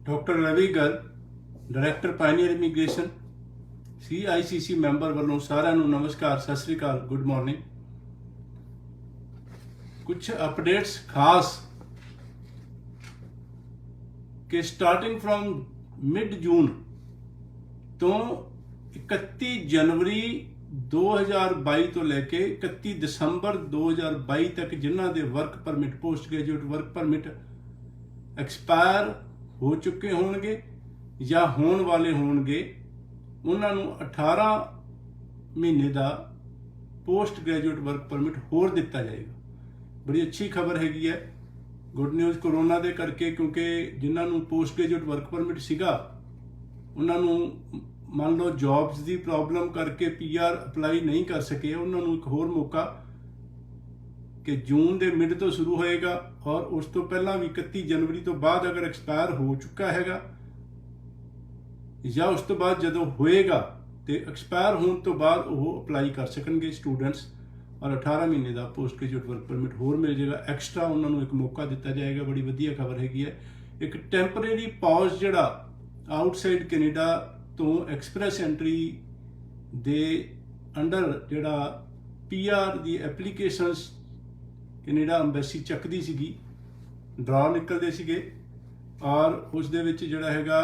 Doctor Ravi Garg director pioneer immigration CICC member वालों सारिਆਂ ਨੂੰ नमस्कार सत श्री अकाल गुड मॉर्निंग। कुछ अपडेट्स खास कि स्टार्टिंग फ्रॉम मिड जून तो 31 जनवरी 2022 तो लैके 31 दसंबर 2022 तक जिन्हों के work permit post graduate work permit expire हो चुके होंगे या होने वाले होंगे उन्होंने 18 महीने का पोस्ट ग्रेजुएट वर्क परमिट होर दिता जाएगा। बड़ी अच्छी खबर हैगी है, गुड न्यूज़ कोरोना के करके, क्योंकि जिन्होंने पोस्ट ग्रेजुएट वर्क परमिट सीगा उन्होंने मान लो जॉब्स की प्रॉब्लम करके PR अप्लाई नहीं कर सके, उन्होंने एक होर मौका कि जून के मिड तो शुरू होएगा और उस तो पहला भी 31 जनवरी तो बाद अगर एक्सपायर हो चुका हैगा या उस तो बाद जदों होएगा तो एक्सपायर होने तो बाद वो अप्लाई कर सकेंगे स्टूडेंट्स और 18 महीने का पोस्ट ग्रेजुएट वर्क परमिट होर मिल जाएगा। एक्सट्रा उन्होंने एक मौका दिता जाएगा। बड़ी वधिया खबर हैगी है। एक टैंपरेरी पॉज जिहड़ा आउटसाइड कैनेडा तो एक्सप्रैस एंट्री दे अंडर जिहड़ा PR दी एप्लीकेशनस कैनेडा अंबैसी चकदी सीगी, ड्रा निकलते सीगे और उस दे विच जिहड़ा हैगा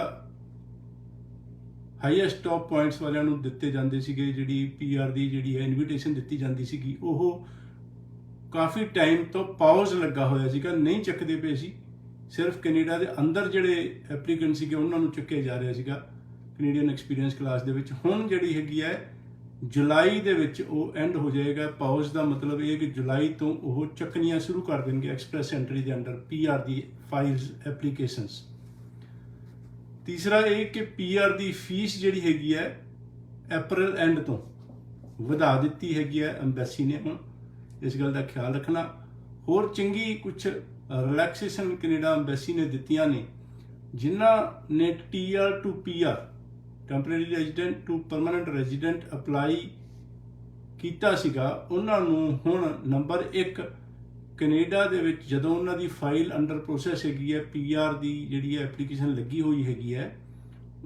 हाईएस्ट टॉप पॉइंट्स वालियां नूं दिते जांदे सीगे। जिहड़ी PR दी जिहड़ी है इनविटेशन दित्ती जांदी सीगी, ओह काफ़ी टाइम तो पॉज लगा होया सीगा, नहीं चकदे पे सी। सिर्फ कैनेडा दे अंदर जिहड़े एप्लीकेंट सीगे उन्हां नूं चुक्किया जा रहा सीगा कैनेडियन एक्सपीरियंस क्लास दे विच। हुण जिहड़ी हैगी है जुलाई दे विच ओह एंड हो जाएगा। पॉज का मतलब ये कि जुलाई तो वह चकनियां शुरू कर देंगे एक्सप्रैस एंट्री के अंडर PR दी फाइल्स एप्लीकेशनस। तीसरा ये कि PR दी फीस जिहड़ी हैगी है अप्रैल एंड तो वधा दित्ती हैगी है अंबैसी ने। हुण इस गल का ख्याल रखना। होर चंगी कुछ रिलैक्सेशन कैनेडा अंबैसी ने दित्तियां ने, जिन्हां ने TR to PR temporary resident to permanent resident apply कीता सीगा, उन्हां नूं हुण नंबर 1 कैनेडा दे विच जदों उन्हां दी फाइल अंडर प्रोसैस हैगी है, PR दी जिहड़ी एप्लीकेशन लगी हुई हैगी है,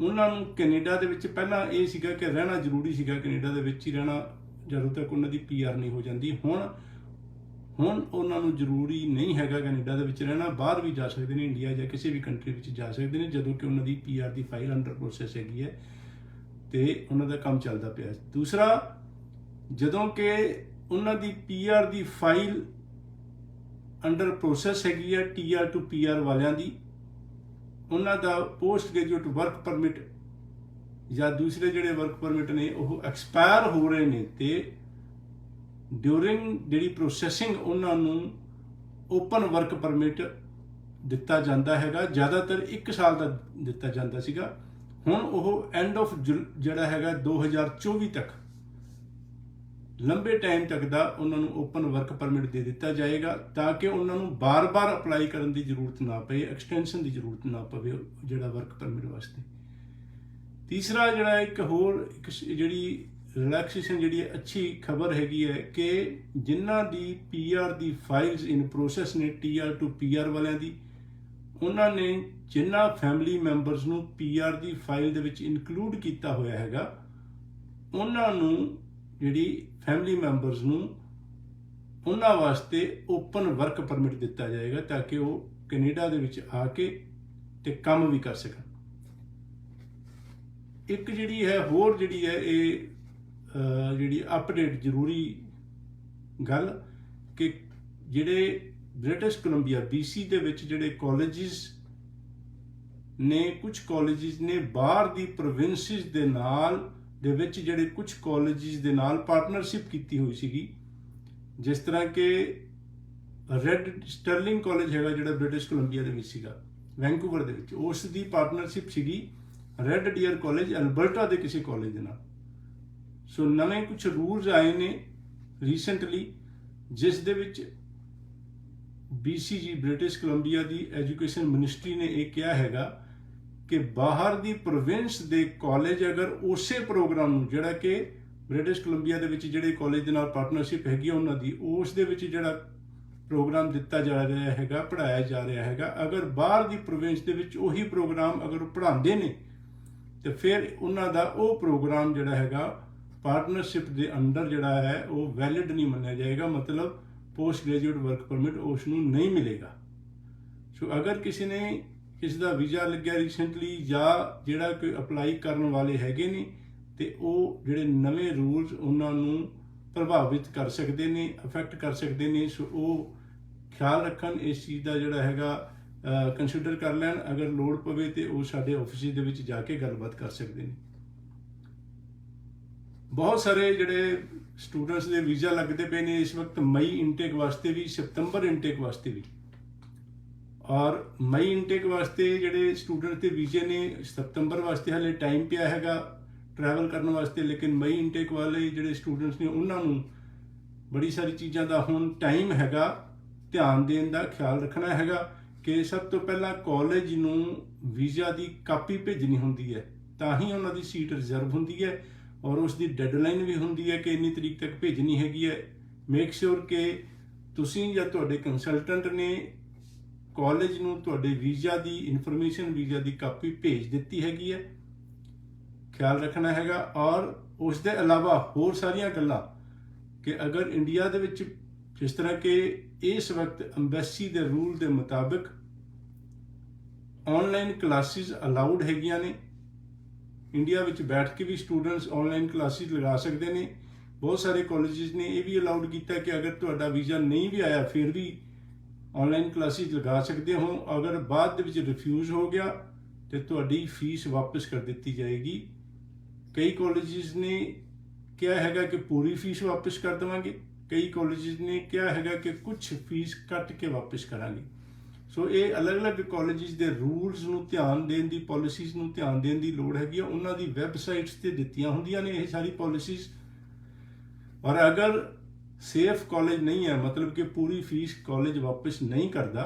उन्हां नूं कैनेडा दे विच पहलां ये सीगा कि रहना जरूरी सीगा, कैनेडा दे विच ही रहना जदों तक उन्हां दी PR नहीं हो जाती। हुण उन्हां नूं जरूरी नहीं हैगा कैनेडा दे विच रहना, बाहर भी जा सकते हैं, इंडिया या किसी भी कंट्री विच जा सकते हैं जदों कि उन्हां दी PR दी फाइल अंडर प्रोसैस हैगी है तो उन्हां दा काम चलदा पिया। दूसरा, जदों कि उन्हां दी PR दी फाइल अंडर प्रोसैस हैगी है TR टू PR वालियां दी, उन्हां दा पोस्ट ग्रेजुएट वर्क परमिट या दूसरे जिहड़े वर्क परमिट ने वो एक्सपायर हो रहे हैं तो ड्यूरिंग जिहड़ी प्रोसैसिंग उन्हां नूं ओपन वर्क परमिट दिता जाता हैगा। ज़्यादातर 1 साल का दिता जाता सीगा, हुण वो एंड ऑफ जिहड़ा हैगा 2024 तक लंबे टाइम तक का उन्होंने ओपन वर्क परमिट दे दिता जाएगा ताकि उन्होंने बार बार अप्लाई करने की जरूरत ना पे, एक्सटेंशन की जरूरत ना पवे जिहड़ा वर्क परमिट वास्ते। तीसरा जिहड़ा एक होर एक जिहड़ी रिलैक्सेशन जिहड़ी अच्छी खबर हैगी है कि जिन्हां दी PR the files in process ने TR टू PR वालियां दी, उन्होंने जिन्हां फैमिली मैंबर्स नूं PR दी फाइल दे विच इनकलूड किया होया हैगा, उन्हां नूं जिहड़ी फैमिली मैंबर्स नूं उन्हां वास्ते ओपन वर्क परमिट दिता जाएगा ताकि वो कैनेडा दे विच आके ते काम भी कर सकन। एक जिहड़ी है होर जिहड़ी है ये जिहड़ी अपडेट जरूरी गल कि जिहड़े ब्रिटिश कोलंबिया BC दे विच जिहड़े कॉलेजिस ने, कुछ कॉलेजिस ने बाहर दी प्रोविंसिस दे नाल दे विच जिहड़े कुछ कॉलेजिस दे नाल पार्टनरशिप की हुई सीगी, जिस तरह के रेड स्टर्लिंग कॉलेज हैगा जिहड़ा ब्रिटिश कोलंबिया दे विच सीगा वैंकूवर दे विच, उस दी पार्टनरशिप सीगी रेड डियर कॉलेज अल्बर्टा दे किसी कॉलेज दे नाल। सो नवें कुछ रूल्स आए ने रीसेंटली जिस दे विच BCG ब्रिटिश कोलंबिया दी एजुकेशन मिनिस्ट्री ने यह कहा हैगा कि बाहर दी प्रोविंस दे कॉलेज अगर उस प्रोग्राम जिहड़ा कि ब्रिटिश कोलंबिया दे विच जिहड़े कॉलेज दे नाल पार्टनरशिप हैगी उन्हां दी उस दे विच जिहड़ा ਪ੍ਰੋਗਰਾਮ ਦਿੱਤਾ ਜਾ ਰਿਹਾ ਹੈਗਾ, ਪੜ੍ਹਾਇਆ ਜਾ ਰਿਹਾ ਹੈਗਾ। ਅਗਰ ਬਾਹਰ ਦੀ ਪ੍ਰੋਵਿੰਸ ਦੇ ਵਿੱਚ ਉਹੀ ਪ੍ਰੋਗਰਾਮ ਅਗਰ ਉਹ ਪੜ੍ਹਾਉਂਦੇ ਨੇ ਤੇ ਫਿਰ ਉਹਨਾਂ ਦਾ ਉਹ ਪ੍ਰੋਗਰਾਮ ਜਿਹੜਾ ਹੈਗਾ ਪਾਰਟਨਰਸ਼ਿਪ ਦੇ ਅੰਡਰ ਜਿਹੜਾ ਹੈ ਉਹ ਵੈਲਿਡ ਨਹੀਂ ਮੰਨਿਆ ਜਾਏਗਾ, ਮਤਲਬ ਪੋਸਟ ਗ੍ਰੈਜੂਏਟ ਵਰਕ ਪਰਮਿਟ ਉਸ ਨੂੰ ਨਹੀਂ ਮਿਲੇਗਾ। ਸੋ ਅਗਰ ਕਿਸੇ ਨੇ ਕਿਸੇ ਦਾ ਵੀਜ਼ਾ ਲੱਗਿਆ ਰੀਸੈਂਟਲੀ ਜਾਂ ਜਿਹੜਾ ਕੋਈ ਅਪਲਾਈ ਕਰਨ ਵਾਲੇ ਹੈਗੇ ਨੇ ਤੇ ਉਹ ਜਿਹੜੇ ਨਵੇਂ ਰੂਲਸ ਉਹਨਾਂ ਨੂੰ ਪ੍ਰਭਾਵਿਤ ਕਰ ਸਕਦੇ ਨੇ, ਅਫੈਕਟ ਕਰ ਸਕਦੇ ਨੇ। ਸੋ ਉਹ ਖਿਆਲ ਰੱਖਣ, ਇਸ ਚੀਜ਼ ਦਾ ਜਿਹੜਾ ਹੈਗਾ ਕੰਸੀਡਰ ਕਰ ਲੈਣ। ਅਗਰ ਲੋੜ ਪਵੇ ਤੇ ਉਹ ਸਾਡੇ ਆਫਿਸ ਦੇ ਵਿੱਚ ਜਾ ਕੇ ਗੱਲਬਾਤ ਕਰ ਸਕਦੇ ਨੇ। ਬਹੁਤ ਸਾਰੇ ਜਿਹੜੇ ਸਟੂਡੈਂਟਸ ਦੇ ਵੀਜ਼ਾ ਲੱਗਦੇ ਪਏ ਨੇ ਇਸ ਵਕਤ, ਮਈ ਇਨਟੇਕ ਵਾਸਤੇ ਵੀ, ਸਤੰਬਰ ਇਨਟੇਕ ਵਾਸਤੇ ਵੀ। ਔਰ ਮਈ ਇਨਟੇਕ ਵਾਸਤੇ ਜਿਹੜੇ ਸਟੂਡੈਂਟ ਦੇ ਵੀਜ਼ੇ ਨੇ, ਸਤੰਬਰ ਵਾਸਤੇ ਹਾਲੇ ਟਾਈਮ ਪਿਆ ਹੈਗਾ ਟਰੈਵਲ ਕਰਨ ਵਾਸਤੇ, ਲੇਕਿਨ ਮਈ ਇਨਟੇਕ ਵਾਲੇ ਜਿਹੜੇ ਸਟੂਡੈਂਟਸ ਨੇ ਉਹਨਾਂ ਨੂੰ ਬੜੀ ਸਾਰੀ ਚੀਜ਼ਾਂ ਦਾ ਹੁਣ ਟਾਈਮ ਹੈਗਾ ਧਿਆਨ ਦੇਣ ਦਾ, ਖਿਆਲ ਰੱਖਣਾ ਹੈਗਾ ਕਿ ਸਭ ਤੋਂ ਪਹਿਲਾਂ ਕਾਲਜ ਨੂੰ ਵੀਜ਼ਾ ਦੀ ਕਾਪੀ ਭੇਜਣੀ ਹੁੰਦੀ ਹੈ, ਤਾਂ ਹੀ ਉਹਨਾਂ ਦੀ ਸੀਟ ਰਿਜ਼ਰਵ ਹੁੰਦੀ ਹੈ ਔਰ ਉਸ ਦੀ ਡੈਡਲਾਈਨ ਵੀ ਹੁੰਦੀ ਹੈ ਕਿ ਇੰਨੀ ਤਰੀਕ ਤੱਕ ਭੇਜਣੀ ਹੈਗੀ ਹੈ। ਮੇਕ ਸ਼ੋਰ ਕਿ ਤੁਸੀਂ ਜਾਂ ਤੁਹਾਡੇ ਕੰਸਲਟੈਂਟ ਨੇ ਕਾਲਜ ਨੂੰ ਤੁਹਾਡੇ ਵੀਜ਼ਾ ਦੀ ਇਨਫੋਰਮੇਸ਼ਨ, ਵੀਜ਼ਾ ਦੀ ਕਾਪੀ ਭੇਜ ਦਿੱਤੀ ਹੈਗੀ ਹੈ, ਖਿਆਲ ਰੱਖਣਾ ਹੈਗਾ। ਔਰ ਉਸ ਦੇ ਇਲਾਵਾ ਹੋਰ ਸਾਰੀਆਂ ਗੱਲਾਂ ਕਿ ਅਗਰ ਇੰਡੀਆ ਦੇ ਵਿੱਚ ਜਿਸ ਤਰ੍ਹਾਂ ਕਿ ਇਸ ਵਕਤ ਅੰਬੈਸੀ ਦੇ ਰੂਲ ਦੇ ਮੁਤਾਬਿਕ ਆਨਲਾਈਨ ਕਲਾਸਿਸ ਅਲਾਉਡ ਹੈਗੀਆਂ ਨੇ, ਇੰਡੀਆ ਵਿੱਚ ਬੈਠ ਕੇ ਵੀ ਸਟੂਡੈਂਟਸ ਆਨਲਾਈਨ ਕਲਾਸਿਸ ਲਗਾ ਸਕਦੇ ਨੇ। ਬਹੁਤ ਸਾਰੇ ਕਾਲਜਿਸ ਨੇ ਇਹ ਵੀ ਅਲਾਉਡ ਕੀਤਾ ਕਿ ਅਗਰ ਤੁਹਾਡਾ ਵੀਜ਼ਾ ਨਹੀਂ ਵੀ ਆਇਆ ਫਿਰ ਵੀ ਆਨਲਾਈਨ ਕਲਾਸਿਸ ਲਗਾ ਸਕਦੇ ਹੋ। ਅਗਰ ਬਾਅਦ ਦੇ ਵਿੱਚ ਰਿਫਿਊਜ਼ ਹੋ ਗਿਆ ਤੇ ਤੁਹਾਡੀ ਫੀਸ ਵਾਪਸ ਕਰ ਦਿੱਤੀ ਜਾਏਗੀ। ਕਈ ਕਾਲਜਿਸ ਨੇ ਕਿਹਾ ਹੈਗਾ ਕਿ ਪੂਰੀ ਫੀਸ ਵਾਪਸ ਕਰ ਦੇਵਾਂਗੇ, ਕਈ ਕਾਲਜਿਸ ਨੇ ਕਿਹਾ ਹੈਗਾ ਕਿ ਕੁਝ ਫੀਸ ਕੱਟ ਕੇ ਵਾਪਸ ਕਰਾਂਗੇ। ਸੋ ਇਹ ਅਲੱਗ-ਅਲੱਗ ਕਾਲਜਿਸ ਦੇ ਰੂਲਸ ਨੂੰ ਧਿਆਨ ਦੇਣ ਦੀ, ਪਾਲਿਸੀਜ਼ ਨੂੰ ਧਿਆਨ ਦੇਣ ਦੀ ਲੋੜ ਹੈਗੀ ਆ। ਉਹਨਾਂ ਦੀ ਵੈਬਸਾਈਟਸ ਤੇ ਦਿੱਤੀਆਂ ਹੁੰਦੀਆਂ ਨੇ ਇਹ ਸਾਰੀ ਪਾਲਿਸੀਜ਼। ਔਰ ਅਗਰ ਸੇਫ ਕਾਲਜ ਨਹੀਂ ਹੈ, ਮਤਲਬ ਕਿ ਪੂਰੀ ਫੀਸ ਕਾਲਜ ਵਾਪਸ ਨਹੀਂ ਕਰਦਾ,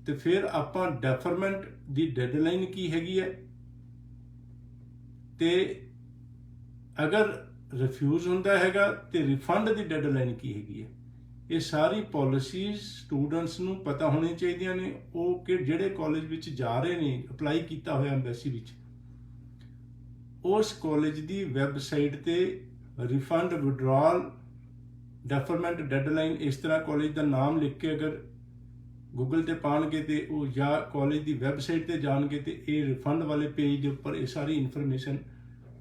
ਤੇ ਫਿਰ ਆਪਾਂ ਡੈਫਰਮੈਂਟ ਦੀ ਡੈਡਲਾਈਨ ਕੀ ਹੈਗੀ ਹੈ, ਤੇ ਅਗਰ ਰਿਫਿਊਜ਼ ਹੁੰਦਾ ਹੈਗਾ ਤੇ ਰਿਫੰਡ ਦੀ ਡੈਡਲਾਈਨ ਕੀ ਹੈਗੀ ਹੈ। ਇਹ ਸਾਰੀ ਪਾਲਿਸੀਜ਼ ਸਟੂਡੈਂਟਸ ਨੂੰ ਪਤਾ ਹੋਣੀ ਚਾਹੀਦੀਆਂ ਨੇ। ਉਹ ਕਿ ਜਿਹੜੇ ਕਾਲਜ ਵਿੱਚ ਜਾ ਰਹੇ ਨੇ, ਅਪਲਾਈ ਕੀਤਾ ਹੋਇਆ ਐਮਬੈਸੀ ਵਿੱਚ, ਉਸ ਕਾਲਜ ਦੀ ਵੈਬਸਾਈਟ ਤੇ ਰਿਫੰਡ, ਵਿਡਰਾਲ, ਡੈਫਰਮੈਂਟ, ਡੈਡਲਾਈਨ, ਇਸ ਤਰ੍ਹਾਂ ਕਾਲਜ ਦਾ ਨਾਮ ਲਿਖ ਕੇ ਅਗਰ ਗੂਗਲ ਤੇ ਪਾਣਗੇ ਤੇ ਉਹ ਜਾਂ ਕਾਲਜ ਦੀ ਵੈਬਸਾਈਟ ਤੇ ਜਾਣਗੇ ਤੇ ਇਹ ਰਿਫੰਡ ਵਾਲੇ ਪੇਜ ਦੇ ਉੱਪਰ ਇਹ ਸਾਰੀ ਇਨਫੋਰਮੇਸ਼ਨ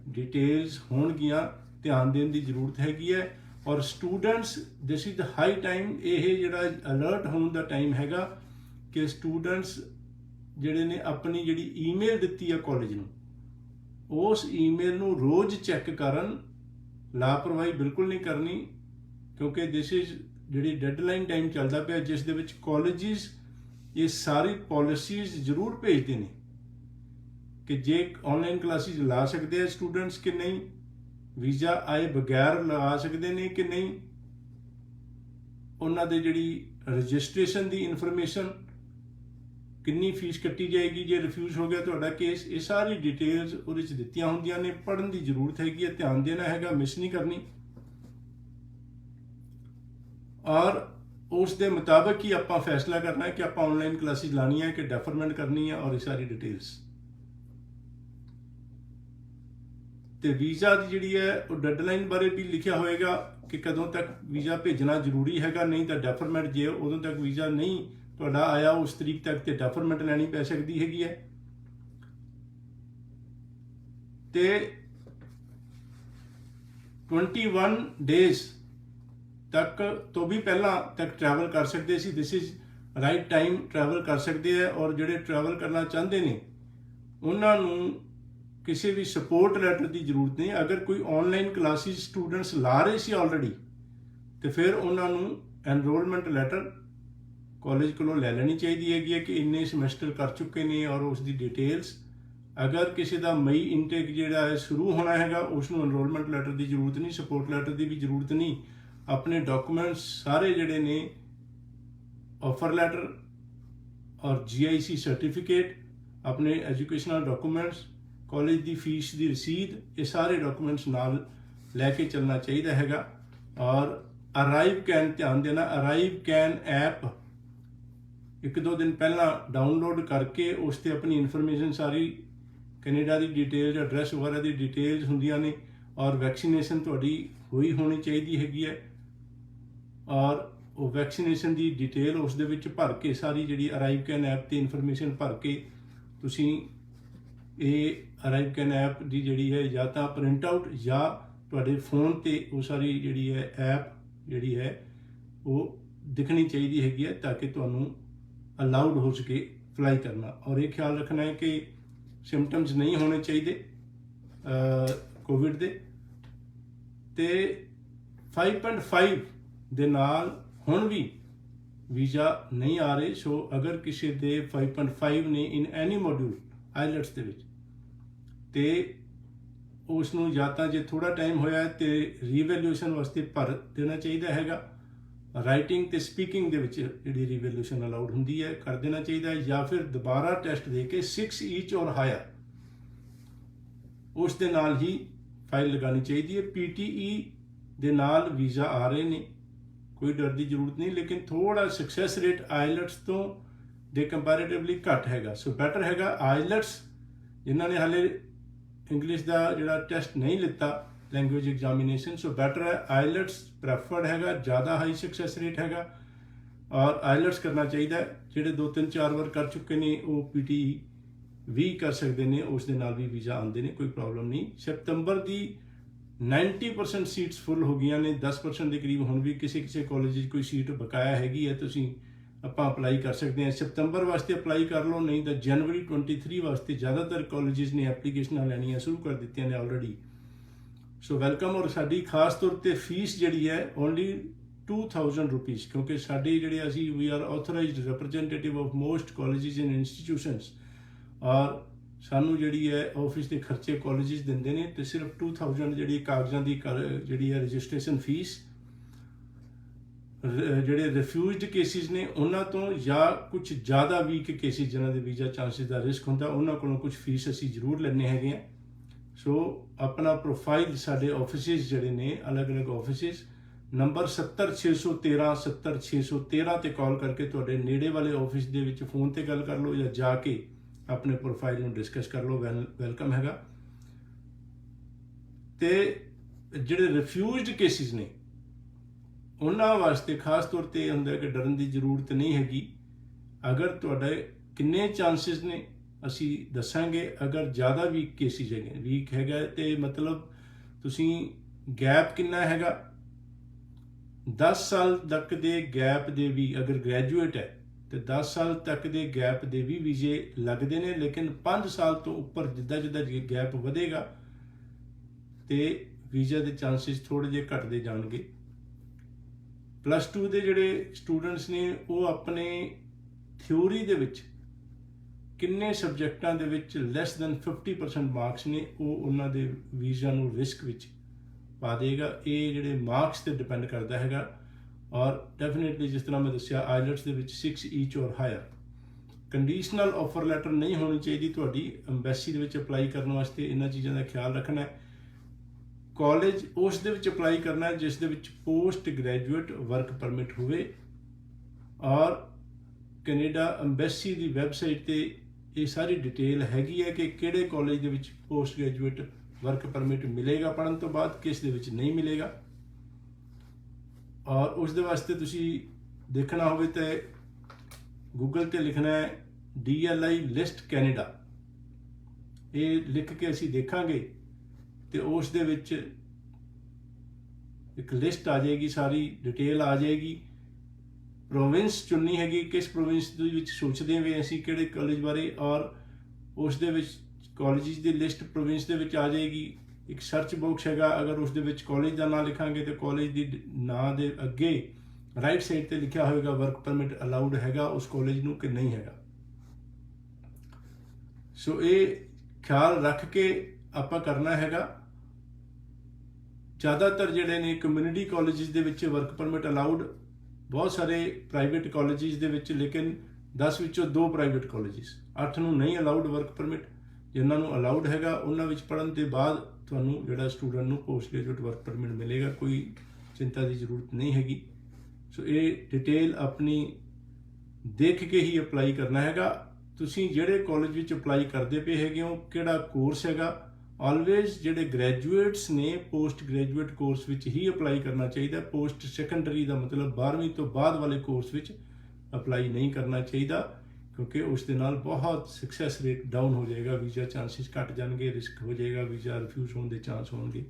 ਡਿਟੇਲਸ ਹੋਣਗੀਆਂ। ਧਿਆਨ ਦੇਣ ਦੀ ਜ਼ਰੂਰਤ ਹੈਗੀ ਹੈ। ਔਰ students, this is the high time, ਇਹ ਜਿਹੜਾ ਅਲਰਟ ਹੋਣ ਦਾ ਟਾਈਮ ਹੈਗਾ ਕਿ ਸਟੂਡੈਂਟਸ ਜਿਹੜੇ ਨੇ ਆਪਣੀ ਜਿਹੜੀ ਈਮੇਲ ਦਿੱਤੀ ਆ ਕਾਲਜ ਨੂੰ, ਉਸ ਈਮੇਲ ਨੂੰ ਰੋਜ਼ ਚੈੱਕ ਕਰਨ। ਲਾਪਰਵਾਹੀ ਬਿਲਕੁਲ ਨਹੀਂ ਕਰਨੀ, ਕਿਉਂਕਿ ਦਿਸ ਇਜ਼ ਜਿਹੜੀ ਡੈਡਲਾਈਨ ਟਾਈਮ ਚੱਲਦਾ ਪਿਆ ਜਿਸ ਦੇ ਵਿੱਚ ਕਾਲਜਿਸ ਇਹ ਸਾਰੀ ਪਾਲਿਸੀਜ਼ ਜ਼ਰੂਰ ਭੇਜਦੇ ਨੇ ਕਿ ਜੇ ਆਨਲਾਈਨ ਕਲਾਸਿਸ ਲਾ ਸਕਦੇ ਆ ਸਟੂਡੈਂਟਸ ਕਿ ਨਹੀਂ, ਵੀਜ਼ਾ ਆਏ ਬਗੈਰ ਲਗਾ ਸਕਦੇ ਨੇ ਕਿ ਨਹੀਂ, ਉਹਨਾਂ ਦੇ ਜਿਹੜੀ ਰਜਿਸਟ੍ਰੇਸ਼ਨ ਦੀ ਇਨਫੋਰਮੇਸ਼ਨ, ਕਿੰਨੀ ਫੀਸ ਕੱਟੀ ਜਾਏਗੀ ਜੇ ਰਿਫਿਊਜ਼ ਹੋ ਗਿਆ ਤੁਹਾਡਾ ਕੇਸ, ਇਹ ਸਾਰੀ ਡਿਟੇਲਸ ਉਹਦੇ 'ਚ ਦਿੱਤੀਆਂ ਹੁੰਦੀਆਂ ਨੇ। ਪੜ੍ਹਨ ਦੀ ਜ਼ਰੂਰਤ ਹੈਗੀ ਹੈ, ਧਿਆਨ ਦੇਣਾ ਹੈਗਾ, ਮਿਸ ਨਹੀਂ ਕਰਨੀ। ਔਰ ਉਸ ਦੇ ਮੁਤਾਬਕ ਹੀ ਆਪਾਂ ਫੈਸਲਾ ਕਰਨਾ ਹੈ ਕਿ ਆਪਾਂ ਆਨਲਾਈਨ ਕਲਾਸਿਸ ਲਾਣੀ ਹੈ ਕਿ ਡੈਫਰਮੈਂਟ ਕਰਨੀ ਹੈ, ਔਰ ਇਹ ਸਾਰੀ ਡਿਟੇਲਸ। ਤੇ ਵੀਜ਼ਾ ਦੀ ਜਿਹੜੀ ਹੈ ਉਹ ਡੈਡਲਾਈਨ ਬਾਰੇ ਵੀ ਲਿਖਿਆ ਹੋਏਗਾ ਕਿ ਕਦੋਂ ਤੱਕ ਵੀਜ਼ਾ ਭੇਜਣਾ ਜ਼ਰੂਰੀ ਹੈਗਾ, ਨਹੀਂ ਤਾਂ ਡੈਫਰਮੈਂਟ ਜੇ ਉਦੋਂ ਤੱਕ ਵੀਜ਼ਾ ਨਹੀਂ ਤੁਹਾਡਾ ਆਇਆ ਉਸ ਤਰੀਕ ਤੱਕ ਤੇ ਡੈਫਰਮੈਂਟ ਲੈਣੀ ਪੈ ਸਕਦੀ ਹੈਗੀ ਹੈ। ਤੇ 21 ਡੇਜ਼ ਤੱਕ ਤੋਂ ਵੀ ਪਹਿਲਾਂ ਤੱਕ ਟਰੈਵਲ ਕਰ ਸਕਦੇ ਸੀ। This is right time, travel ਕਰ ਸਕਦੇ ਆ। ਔਰ ਜਿਹੜੇ ਟਰੈਵਲ ਕਰਨਾ ਚਾਹੁੰਦੇ ਨੇ ਉਹਨਾਂ ਨੂੰ ਕਿਸੇ ਵੀ ਸਪੋਰਟ ਲੈਟਰ ਦੀ ਜ਼ਰੂਰਤ ਨਹੀਂ। ਅਗਰ ਕੋਈ ਆਨਲਾਈਨ ਕਲਾਸਿਸ ਸਟੂਡੈਂਟਸ ਲਾ ਰਹੇ ਸੀ ਆਲਰੇਡੀ ਤੇ ਫਿਰ ਉਹਨਾਂ ਨੂੰ ਐਨਰੋਲਮੈਂਟ ਲੈਟਰ ਕਾਲਜ ਕੋਲੋਂ ਲੈ ਲੈਣੀ ਚਾਹੀਦੀ ਹੈਗੀ ਹੈ ਕਿ ਇੰਨੇ ਸਮੈਸਟਰ ਕਰ ਚੁੱਕੇ ਨੇ ਔਰ ਉਸ ਦੀ ਡਿਟੇਲਸ। ਅਗਰ ਕਿਸੇ ਦਾ ਮਈ ਇਨਟੇਕ ਜਿਹੜਾ ਹੈ ਸ਼ੁਰੂ ਹੋਣਾ ਹੈਗਾ ਉਸ ਨੂੰ ਐਨਰੋਲਮੈਂਟ ਲੈਟਰ ਦੀ ਜ਼ਰੂਰਤ ਨਹੀਂ, ਸਪੋਰਟ ਲੈਟਰ ਦੀ ਵੀ ਜ਼ਰੂਰਤ ਨਹੀਂ। ਆਪਣੇ ਡਾਕੂਮੈਂਟਸ ਸਾਰੇ ਜਿਹੜੇ ਨੇ, ਆਫਰ ਲੈਟਰ ਔਰ GIC ਸਰਟੀਫਿਕੇਟ, ਆਪਣੇ ਐਜੂਕੇਸ਼ਨਲ ਡਾਕੂਮੈਂਟਸ, ਕਾਲਜ ਦੀ ਫੀਸ ਦੀ ਰਸੀਦ, ਇਹ ਸਾਰੇ ਡਾਕੂਮੈਂਟਸ ਨਾਲ ਲੈ ਕੇ ਚੱਲਣਾ ਚਾਹੀਦਾ ਹੈਗਾ। ਔਰ ਅਰਾਈਵ ਕੈਨ ध्यान देना, ਅਰਾਈਵ ਕੈਨ ऐप 1-2 दिन पहला डाउनलोड करके उस ते अपनी इन्फॉर्मेशन सारी कनेडा की डिटेल, एड्रैस वगैरह की डिटेल्स होंदियां ने, और वैक्सीनेशन तुहाडी हुई होनी चाहिए हैगी है, और वो वैक्सीनेशन की डिटेल उस दे विच भर के सारी जिहड़ी अराइव कैन ऐप ते इन्फॉर्मेशन भर के तुसीं ये अराइव कैन ऐप की जिहड़ी है या तो प्रिंट आउट या तुहाडे फोन ते वो सारी जिहड़ी है ऐप जिहड़ी है वो दिखनी चाहिए हैगी है, ताकि तुहानूं अलाउड हो सके फ्लाई करना। और ये ख्याल रखना है कि सिम्पटम्स नहीं होने चाहिए कोविड दे। ते 5.5 दे नाल हुण भी वीज़ा नहीं आ रहे। सो अगर किसी दे 5.5 ने इन एनी मॉड्यूल आईलैट्स दे विच ते उसनूं या तां जे थोड़ा टाइम होया तो रीवैल्यूएशन वास्ते भर देना चाहिए हैगा। राइटिंग ते स्पीकिंग दे विच जिहड़ी रीवैल्यूएशन अलाउड हुंदी है कर देना चाहिए, या फिर दोबारा टेस्ट दे के 6 ईच और हायर उस दे नाल ही फाइल लगानी चाहिए है। PTE दे नाल वीज़ा आ रहे ने, कोई डर की जरूरत नहीं, लेकिन थोड़ा सक्सैस रेट आईलैट्स तो दे कंपैरेटिवली घट हैगा। सो बैटर हैगा आईलैट्स जिन्होंने हाले इंग्लिश का जिहड़ा टेस्ट नहीं लिता लैंग्वेज एग्जामिनेशन, सो बैटर है आईलैट्स प्रैफर्ड हैगा, ज़्यादा हाई सक्सैस रेट हैगा, और आईलैट्स करना चाहिए। जिहड़े 2-3-4 बार कर चुके ने वो PTE भी कर सकते हैं, उस दे नाल भी वीज़ा आते हैं, कोई प्रॉब्लम नहीं। सितंबर की 90% सीट्स फुल हो गई ने, 10% के करीब हुण भी किसी किसी कॉलेज कोई सीट बकाया हैगी है, तुसीं आपां अपलाई कर सकते हैं। सितंबर वास्ते अपलाई कर लो, नहीं तो जनवरी 23 वास्ते ज़्यादातर कॉलेज ने एप्लीकेशनां लैनियां शुरू कर दित्तियां ने ऑलरेडी। So welcome. और साडी खास तौर पर फीस जिहड़ी है ओनली 2000 रुपीज़, क्योंकि साडी जिहड़ी असी we are authorized representative of most colleges and institutions, और सानू जिहड़ी है ऑफिस के खर्चे कॉलेजेस दिंदे ने, तो सिर्फ 2000 जिहड़ी कागज़ां की जिहड़ी है रजिस्ट्रेशन फीस। जिहड़े रिफ्यूज्ड केसिस ने उन्हां तो, या कुछ ज़्यादा वीक केसिस जिन्हां दे वीज़ा चांसिस का रिस्क हुंदा, उन्हां कोलों कुछ फीस असी जरूर लैने हैगे हैं। सो अपना प्रोफाइल साडे ऑफिसिस जिहड़े ने अलग अलग ऑफिसिस नंबर 70613 70613 ते कॉल करके तुहाडे नेड़े वाले ऑफिस दे विच फोन ते गल कर लो, या जाके अपने प्रोफाइल नूं डिस्कस कर लो, वेलकम हैगा। ते जिहड़े रिफ्यूज्ड केसिस ने उन्हां वास्ते खास तौर पर यह हुंदा कि डरन की जरूरत नहीं हैगी। अगर तुहाडे किन्ने चांसिस ने असी दसांगे। अगर ज़्यादा वीक केसिस है वीक हैगा तो मतलब तुसीं गैप किन्ना हैगा 10 साल तक दे गैप दे भी, अगर ग्रैजुएट है तो 10 साल तक दे गैप दे भी वीजे लगते हैं, लेकिन 5 साल तो उपर जिद्दां जिद्दां गैप वधेगा तो वीज़ा के चांसिस थोड़े जे घटते जाणगे। +2 के जिहड़े स्टूडेंट्स ने वो अपने थ्योरी दे विच किन्ने सबजैक्टां दे विच लैस दैन 50% मार्क्स ने, वो उन्हां दे वीज़ा नूं रिस्क विच पा देगा। ये जिहड़े मार्क्स ते डिपेंड करता हैगा। और डेफिनेटली जिस तरह मैं दस्सिया आईलैट्स दे विच 6 ईच और हायर। कंडीशनल ऑफर लैटर नहीं होनी चाहिए तुहाडी अंबैसी दे विच अप्लाई करने वास्ते, इन्हां चीज़ां दा ख्याल रखना है। कॉलेज उस दे विच अप्लाई करना है जिस दे विच पोस्ट ग्रैजुएट वर्क परमिट होवे, और कनेडा अंबैसी की वैबसाइट ते ये सारी डिटेल हैगी है कि किहड़े कॉलेज दे विच पोस्ट ग्रैजुएट वर्क परमिट मिलेगा पढ़न तो बाद, किस दे विच नहीं मिलेगा। और उस दे वास्ते तुसी देखना होवे तो गूगल ते लिखना है DLI लिस्ट कैनेडा, ये लिख के असी देखांगे तो उस दे विच एक लिस्ट आ जाएगी, सारी डिटेल आ जाएगी। प्रोविंस चुननी हैगी, किस प्रोविंस दे विच सोचते हैं असी किहड़े कॉलेज बारे, और उस दे विच कॉलेज की लिस्ट प्रोविंस दे विच आ जाएगी। एक सर्च बॉक्स हैगा, अगर उस दे विच कॉलेज का नाम लिखांगे तो कॉलेज की नाम दे अगे राइट साइड ते लिखा होएगा वर्क परमिट अलाउड हैगा उस कॉलेज नूं कि नहीं हैगा। सो ये ख्याल रख के आपां करना हैगा। ज़्यादातर जिहड़े ने community college they which work permit allowed, बहुत सारे प्राइवेट कॉलेज दे विच, लेकिन 10 विचों 2 प्राइवेट कॉलेज 8 नूं नहीं अलाउड वर्क परमिट। जिन्हां नूं अलाउड हैगा उन्हां विच पढ़न ते बाद तुहानूं जिहड़ा स्टूडेंट नूं पोस्ट ग्रेजुएट वर्क परमिट मिलेगा, कोई चिंता की जरूरत नहीं हैगी। सो ये डिटेल अपनी देख के ही अप्लाई करना हैगा। तुसीं जिहड़े कॉलेज विच अप्लाई करते पे हैगे हो, किहड़ा कोर्स हैगा, ऑलवेज जिहड़े ग्रैजुएट्स ने post graduate course which he apply करना चाहिए। पोस्ट सैकेंडरी का मतलब 12वीं तो बाद वाले कोर्स विच अप्लाई नहीं करना चाहिए, क्योंकि उस दे नाल बहुत सक्सैस रेट डाउन हो जाएगा, वीज़ा चांसिस घट जाएंगे, रिस्क हो जाएगा, वीज़ा रिफ्यूज़ होने के चांस होंगे।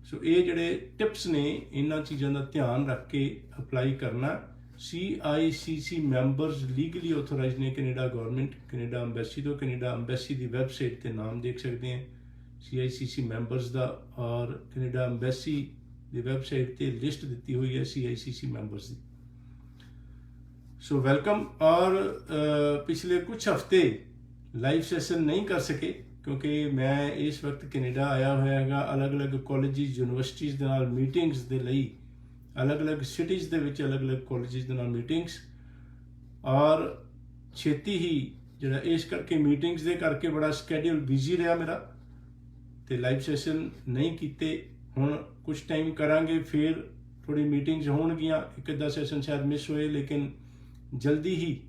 सो ये जिहड़े टिप्स ने इन्हां चीज़ों का ध्यान रख के अप्लाई करना। CICC मैंबरस लीगली ऑथोराइज ने कैनेडा गवर्नमेंट, कैनेडा अंबैसी तो कैनेडा अंबैसी की वैबसाइट पर नाम देख सकते हैं CICC मैंबरस का, और कैनेडा अंबैसी की वैबसाइट पर लिस्ट दी हुई है CICC मैंबरस की। So welcome. और पिछले कुछ हफ्ते लाइव सैशन नहीं कर सके क्योंकि मैं इस वक्त कैनेडा आया होया है। अलग अलग कॉलेजिज यूनिवर्सिटीज़ के नाल मीटिंग्स के लिए, अलग अलग सिटीज़ के विच अलग अलग कॉलेजिज के नाल मीटिंग्स, और छेती ही जिहड़ा इस करके मीटिंग्स दे करके बड़ा स्कैड्यूल बिजी रहा मेरा, तो लाइव सैशन नहीं किए। हुण कुछ टाइम करांगे, फिर थोड़ी मीटिंग्स होणगियां, एक अद्धा सैशन शायद मिस होए, लेकिन जल्दी ही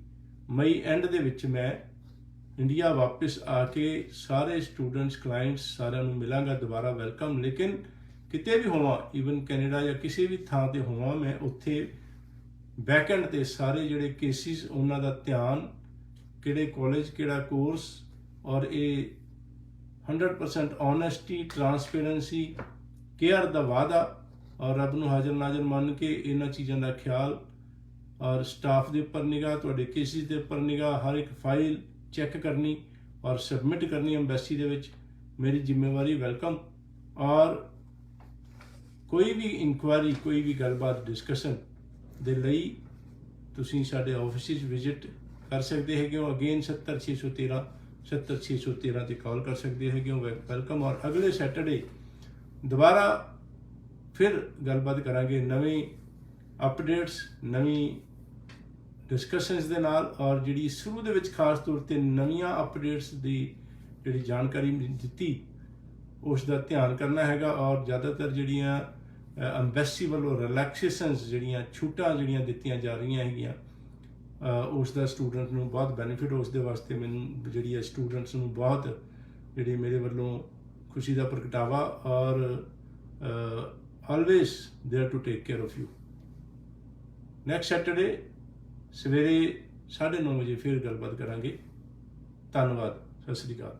मई एंड दे विच मैं इंडिया वापस आके सारे स्टूडेंट्स क्लाइंट्स सारिਆਂ ਨੂੰ मिलांगा दोबारा। वेलकम। लेकिन किते भी होवां, ईवन कैनेडा या किसी भी थां ते होवां, मैं उत्थे बैकएंड ते सारे जिहड़े केसिस उन्हां दा ध्यान, किहड़े कॉलेज किहड़ा कोर्स, और ये 100% ऑनेस्टी, ट्रांसपेरेंसी, केयर दा वादा, और रब नूं हाज़र नाज़र मान के इन्हां चीज़ां दा ख्याल, और स्टाफ के उपर निगाह, तुहाडे केसिस के उपर निगाह, हर एक फाइल चैक करनी और सबमिट करनी अंबैसी दे विच, मेरी जिम्मेवारी। वेलकम। और कोई भी इंक्वायरी, कोई भी गलबात, डिस्कशन दे लई तुसीं साडे ऑफिस विजिट कर सकते हैगे हो। अगेन 70613 70613 ते कॉल कर सकते हैगे हो। वेलकम। और अगले सैटरडे दोबारा फिर गलबात करांगे, नवी अपडेट्स, नवी डिस्कशनस दे नाल, और जिहड़ी शुरू दे विच खास तौर ते नवीं अपडेट्स की जिहड़ी जानकारी दित्ती उसका ध्यान करना हैगा। और ज़्यादातर जिहड़ियां अंबैसी वालों रिलैक्सेशनस, जिहड़ियां छूटां जिहड़ियां दित्तियां जा रही हैगियां, उसका स्टूडेंट नूं बहुत बेनीफिट, उस दे वास्ते मैनूं जिहड़ी है स्टूडेंट्स नूं बहुत जिहड़ी मेरे वालों खुशी का प्रगटावा, और always there to take care of you. Next Saturday सवेरे 9:30 बजे फिर गलबात करांगे। धन्नवाद। सत श्री अकाल।